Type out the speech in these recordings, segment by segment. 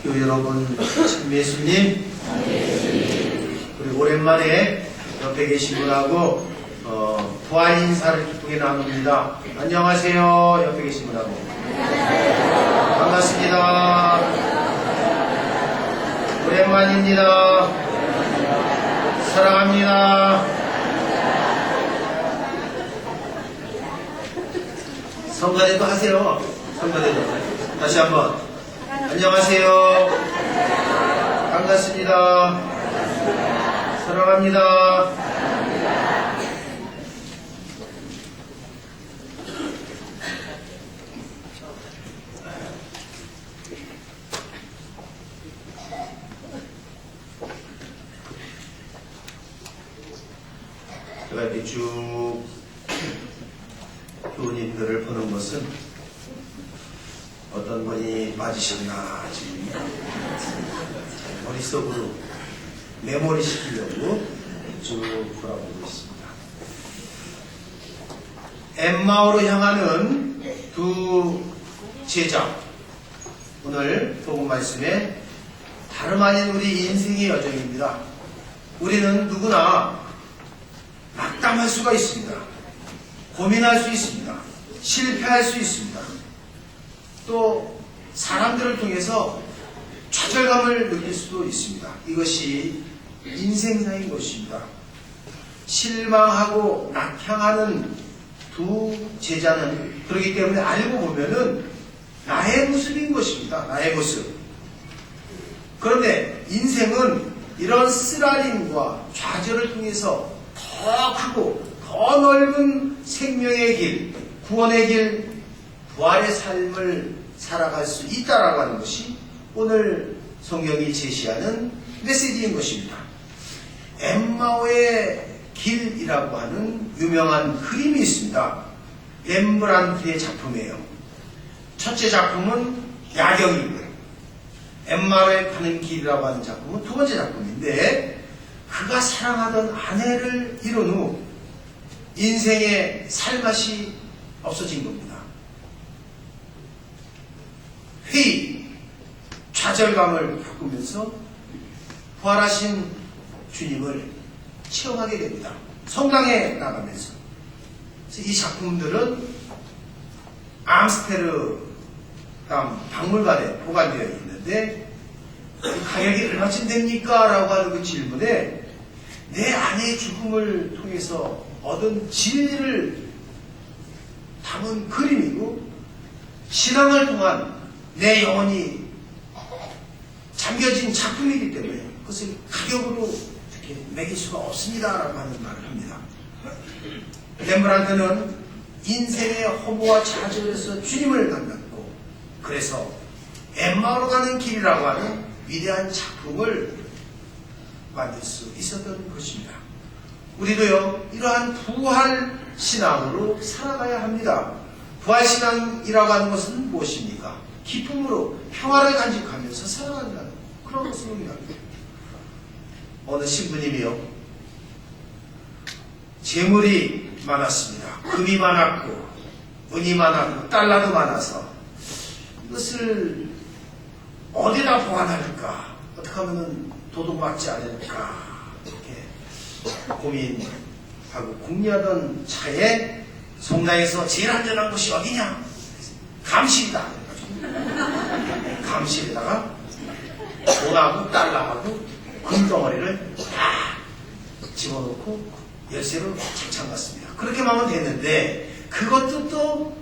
교회 여러분, 참 예수님, 우리 오랜만에 옆에 계신 분하고 부활 인사를 기쁘게 나눕니다. 안녕하세요. 옆에 계신 분하고 반갑습니다. 오랜만입니다. 사랑합니다. 성가대도 하세요. 성가대도 다시 한번 안녕하세요. 반갑습니다. 사랑합니다. 제가 이렇게 쭉 교우님들을 보는 것은 어떤 분이 맞으셨나 지금 머릿속으로 메모리 시키려고 쭉 돌아보고 있습니다. 엠마오로 향하는 두 제자, 오늘 복음 말씀에 다름 아닌 우리 인생의 여정입니다. 우리는 누구나 낙담할 수가 있습니다. 고민할 수 있습니다. 실패할 수 있습니다. 또 사람들을 통해서 좌절감을 느낄 수도 있습니다. 이것이 인생사인 것입니다. 실망하고 낙향하는 두 제자는 그렇기 때문에 알고 보면은 나의 모습인 것입니다. 나의 모습. 그런데 인생은 이런 쓰라림과 좌절을 통해서 더 크고 더 넓은 생명의 길, 구원의 길, 부활의 삶을 살아갈 수 있다라고 하는 것이 오늘 성경이 제시하는 메시지인 것입니다. 엠마오의 길이라고 하는 유명한 그림이 있습니다. 렘브란트의 작품이에요. 첫째 작품은 야경이고요. 엠마오에 가는 길이라고 하는 작품은 두 번째 작품인데, 그가 사랑하던 아내를 잃은 후 인생의 살맛이 없어진 겁니다. 회의, 좌절감을 겪으면서 부활하신 주님을 체험하게 됩니다. 성당에 나가면서. 그래서 이 작품들은 암스테르담 박물관에 보관되어 있는데, 가격이 얼마쯤 됩니까? 라고 하는 그 질문에 내 아내의 죽음을 통해서 얻은 진리를 담은 그림이고, 신앙을 통한 내 영혼이 잠겨진 작품이기 때문에 그것을 가격으로 이렇게 매길 수가 없습니다 라고 하는 말을 합니다. 렘브란트는 인생의 허무와 좌절에서 주님을 만났고, 그래서 엠마오로 가는 길이라고 하는 위대한 작품을 만들 수 있었던 것입니다. 우리도요, 이러한 부활 신앙으로 살아가야 합니다. 부활 신앙이라고 하는 것은 무엇입니까? 기쁨으로 평화를 간직하면서 살아간다는 그런 것을 의미합니다. 어느 신부님이요, 재물이 많았습니다. 금이 많았고 은이 많았고 달러도 많아서 이것을 어디다 보관할까? 어떻게 하면 도둑맞지 않을까? 이렇게 고민하고 궁리하던 차에 성당에서 제일 안전한 곳이 어디냐? 감실이다. 감실에다가 돈하고 달러하고 금덩어리를 다 집어넣고 열쇠로 창창 갔습니다. 그렇게만 하면 됐는데, 그것도 또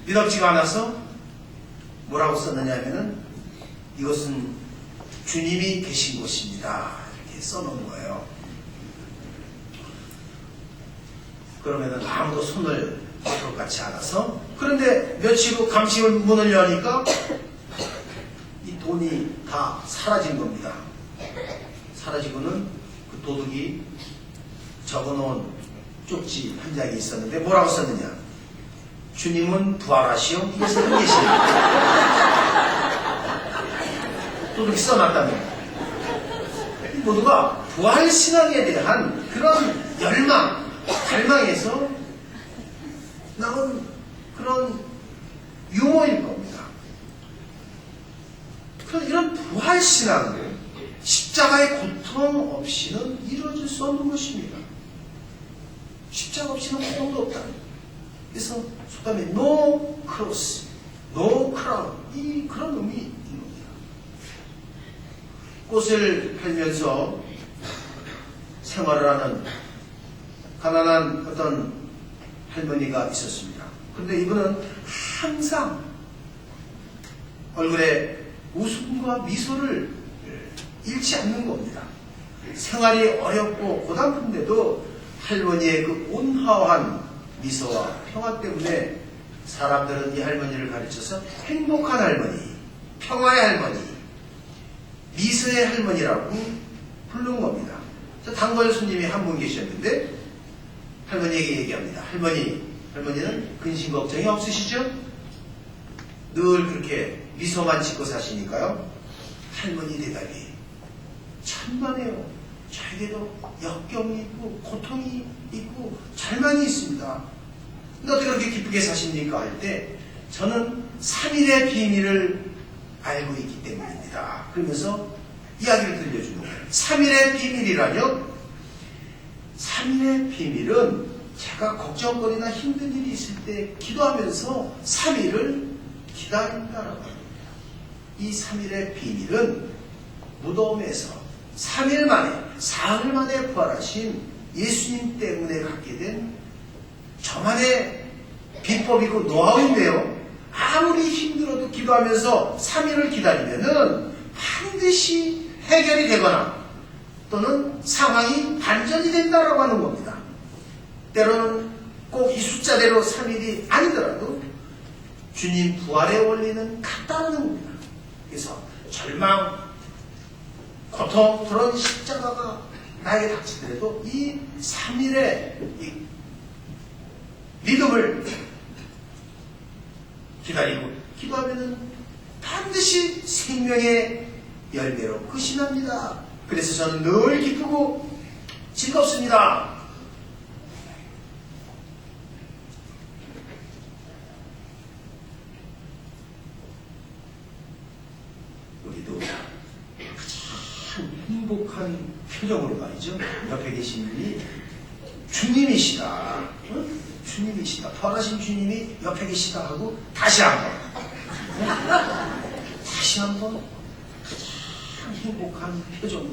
믿었지가 않아서 뭐라고 썼느냐 하면은, 이것은 주님이 계신 곳입니다. 이렇게 써놓은 거예요. 그러면은 아무도 손을 댈 것 같지 않아서, 그런데 며칠 후 감식을 문을 여니까 이 돈이 다 사라진 겁니다. 사라지고는 그 도둑이 적어놓은 쪽지 한 장이 있었는데 뭐라고 썼느냐? 주님은 부활하시오. 이게 쓰는 계십니다. 또 그렇게 써놨다면, 모두가 부활신앙에 대한 그런 열망, 갈망에서 나온 그런 유머일 겁니다. 신앙은 십자가의 고통 없이는 이루어질 수 없는 것입니다. 십자가 없이는 고통도 없다. 그래서 속담에 no cross, no crown, 이 그런 의미 있는 겁니다. 꽃을 팔면서 생활을 하는 가난한 어떤 할머니가 있었습니다. 그런데 이분은 항상 얼굴에 웃음과 미소를 잃지 않는 겁니다. 생활이 어렵고 고단한데도 할머니의 그 온화한 미소와 평화 때문에 사람들은 이 할머니를 가르쳐서 행복한 할머니, 평화의 할머니, 미소의 할머니라고 부른 겁니다. 단골 손님이 한 분 계셨는데 할머니에게 얘기합니다. 할머니는 근심 걱정이 없으시죠? 늘 그렇게 미소만 짓고 사시니까요. 할머니 대답이 천만에요. 저에게도 역경이 있고 고통이 있고 잘만이 있습니다. 근데 어떻게 그렇게 기쁘게 사십니까? 할 때 저는 3일의 비밀을 알고 있기 때문입니다. 그러면서 이야기를 들려주는 거예요. 3일의 비밀이라뇨? 3일의 비밀은 제가 걱정거리나 힘든 일이 있을 때 기도하면서 3일을 기다린다라고 합니다. 이 3일의 비밀은 무덤에서 3일 만에, 사흘 만에 부활하신 예수님 때문에 갖게 된 저만의 비법이고 노하우인데요. 아무리 힘들어도 기도하면서 3일을 기다리면은 반드시 해결이 되거나 또는 상황이 반전이 된다라고 하는 겁니다. 때로는 꼭 이 숫자대로 3일이 아니더라도 주님 부활의 원리는 같다는 겁니다. 그래서 절망, 고통, 그런 십자가가 나에게 닥치더라도 이 3일의 이 믿음을 기다리고 기도하면은 반드시 생명의 열매로 끝이 납니다. 그래서 저는 늘 기쁘고 즐겁습니다. 우리도 참 행복한 표정으로 말이죠. 옆에 계신 분이 주님이시다. 응? 주님이시다. 부활하신 주님이 옆에 계시다 하고 다시 한번 참 행복한 표정으로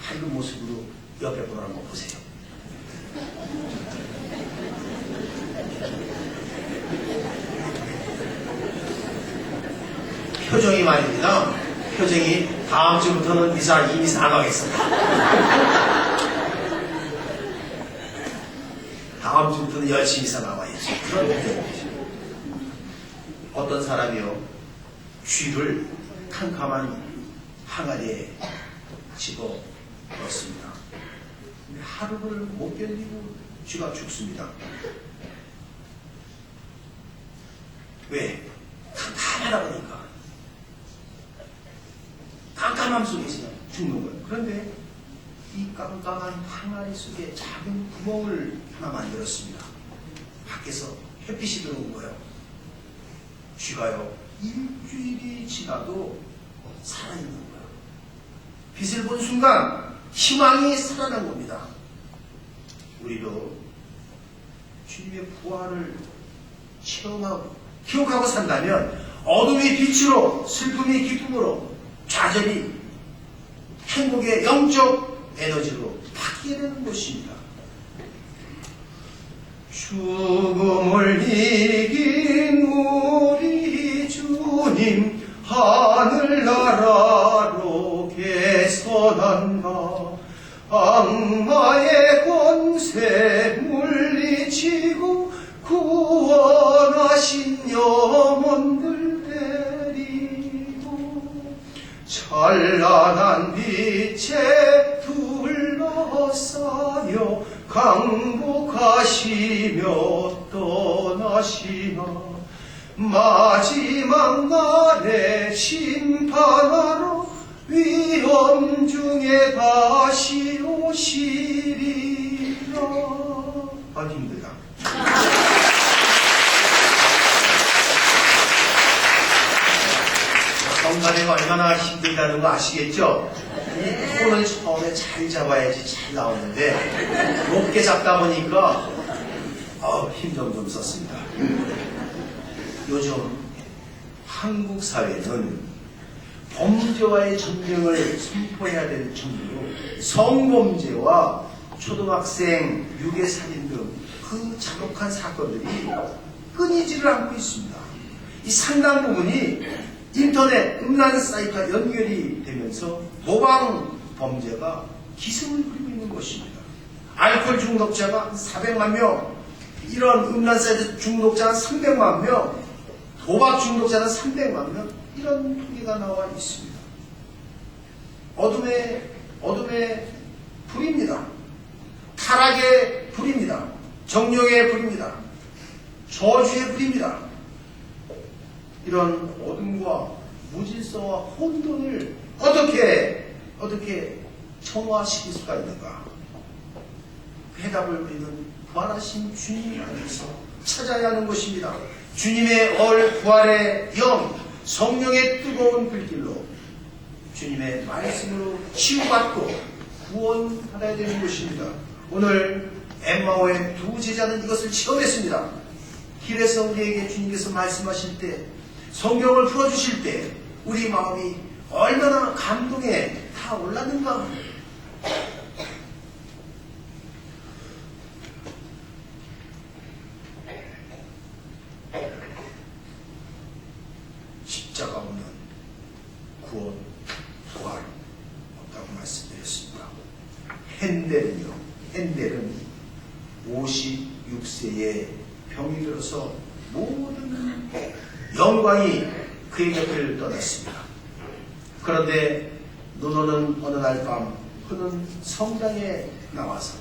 밝은 모습으로 옆에 분을 한번 보세요. 표정이 말입니다. 표정이 다음 주부터는 이미 나가겠습니다. 다음 주부터는 열심히 나와야죠. 그런 표정이죠. 어떤 사람이요, 쥐를 캄캄한 항아리에 집어 넣습니다. 근데 하루를 못 견디고 쥐가 죽습니다. 왜? 캄캄하다 보니까. 깜깜함 속에서 죽는 거예요. 그런데 이 깜깜한 항아리 속에 작은 구멍을 하나 만들었습니다. 밖에서 햇빛이 들어온 거예요. 쥐가요, 일주일이 지나도 살아있는 거예요. 빛을 본 순간 희망이 살아난 겁니다. 우리도 주님의 부활을 체험하고 기억하고 산다면 어둠이 빛으로, 슬픔이 기쁨으로, 좌절이 행복의 영적 에너지로 바뀌게 되는 것입니다. 죽음을 이긴 우리 주님 하늘나라로 개선한다. 악마의 권세 물리치고 구원하신 영혼들 데리고 찬란한 빛에 둘러싸여 강복하시며 떠나시나. 마지막 날에 심판하러 위험 중에 다시 오시리라. 아주 힘들다. 영가대가 얼마나 힘들다는 거 아시겠죠? 이 톤을 처음에 잘 잡아야지 잘 나오는데 높게 잡다 보니까 힘 좀 썼습니다. 요즘 한국 사회는 범죄와의 전쟁을 선포해야 될 정도로 성범죄와 초등학생 유괴살인 등 그 잔혹한 사건들이 끊이지를 않고 있습니다. 이 상당 부분이 인터넷 음란 사이트와 연결이 되면서 모방 범죄가 기승을 부리고 있는 것입니다. 알코올 중독자가 400만 명, 이런 음란 사이트 중독자는 300만 명, 도박 중독자는 300만 명, 이런 통계가 나와 있습니다. 어둠의 불입니다. 타락의 불입니다. 정욕의 불입니다. 저주의 불입니다. 이런 어둠과 무질서와 혼돈을 어떻게 청화시킬 수가 있는가? 그 해답을 우리는 부활하신 주님 안에서 찾아야 하는 것입니다. 주님의 부활의 영, 성령의 뜨거운 불길로 주님의 말씀으로 치유받고 구원받아야 되는 것입니다. 오늘 엠마오의 두 제자는 이것을 체험했습니다. 길에서 우리에게 주님께서 말씀하실 때, 성경을 풀어주실 때 우리 마음이 얼마나 감동에 타올랐는가. 십자가 없는 구원, 부활 없다고 말씀드렸습니다. 헨델은 56세에 병이 들어서 모든 영광이 그의 곁을 떠났습니다. 그런데 노노는 어느 날 밤 그는 성당에 나와서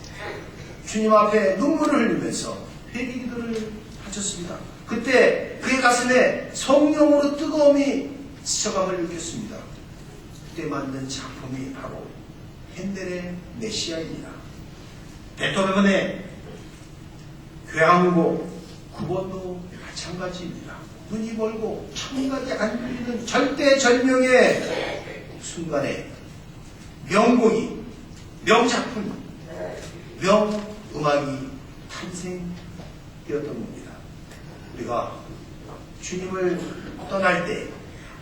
주님 앞에 눈물을 흘리면서 회개기도를 하셨습니다. 그때 그의 가슴에 성령으로 뜨거움이 스쳐감을 느꼈습니다. 그때 만든 작품이 바로 헨델의 메시아입니다. 베토벤의 교향곡 9번도 마찬가지입니다. 눈이 멀고 청각이 안 들리는 절대절명의 순간에 명곡이, 명작품, 명음악이 탄생되었던 겁니다. 우리가 주님을 떠날 때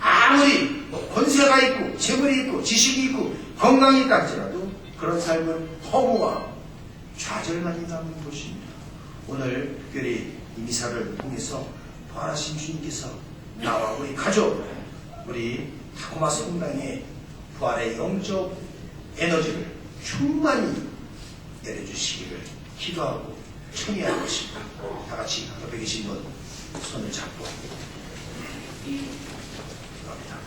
아무리 권세가 있고 재물이 있고 지식이 있고 건강이 있다 할지라도 그런 삶은 허무와 좌절만이 남은 것입니다. 오늘 특별히 이 미사를 통해서 부활하신 주님께서 나와 우리 가족, 우리 타코마 성당의 부활의 영적 에너지를 충만히 내려주시기를 기도하고 청해할 것입니다. 다 같이 옆에 계신 분 손을 잡고 기도합니다.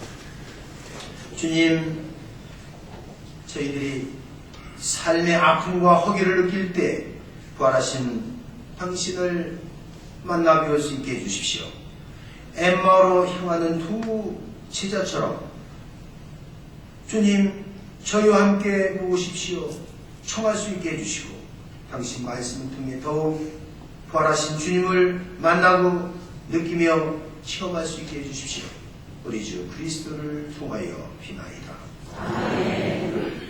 주님, 저희들이 삶의 아픔과 허기를 느낄 때 부활하신 당신을 만나 뵐 수 있게 해주십시오. 엠마오로 향하는 두 제자처럼 주님, 저희와 함께 모으십시오. 청할 수 있게 해주시고 당신 말씀을 통해 더욱 부활하신 주님을 만나고 느끼며 체험할 수 있게 해주십시오. 우리 주 그리스도를 통하여 비나이다. 아멘.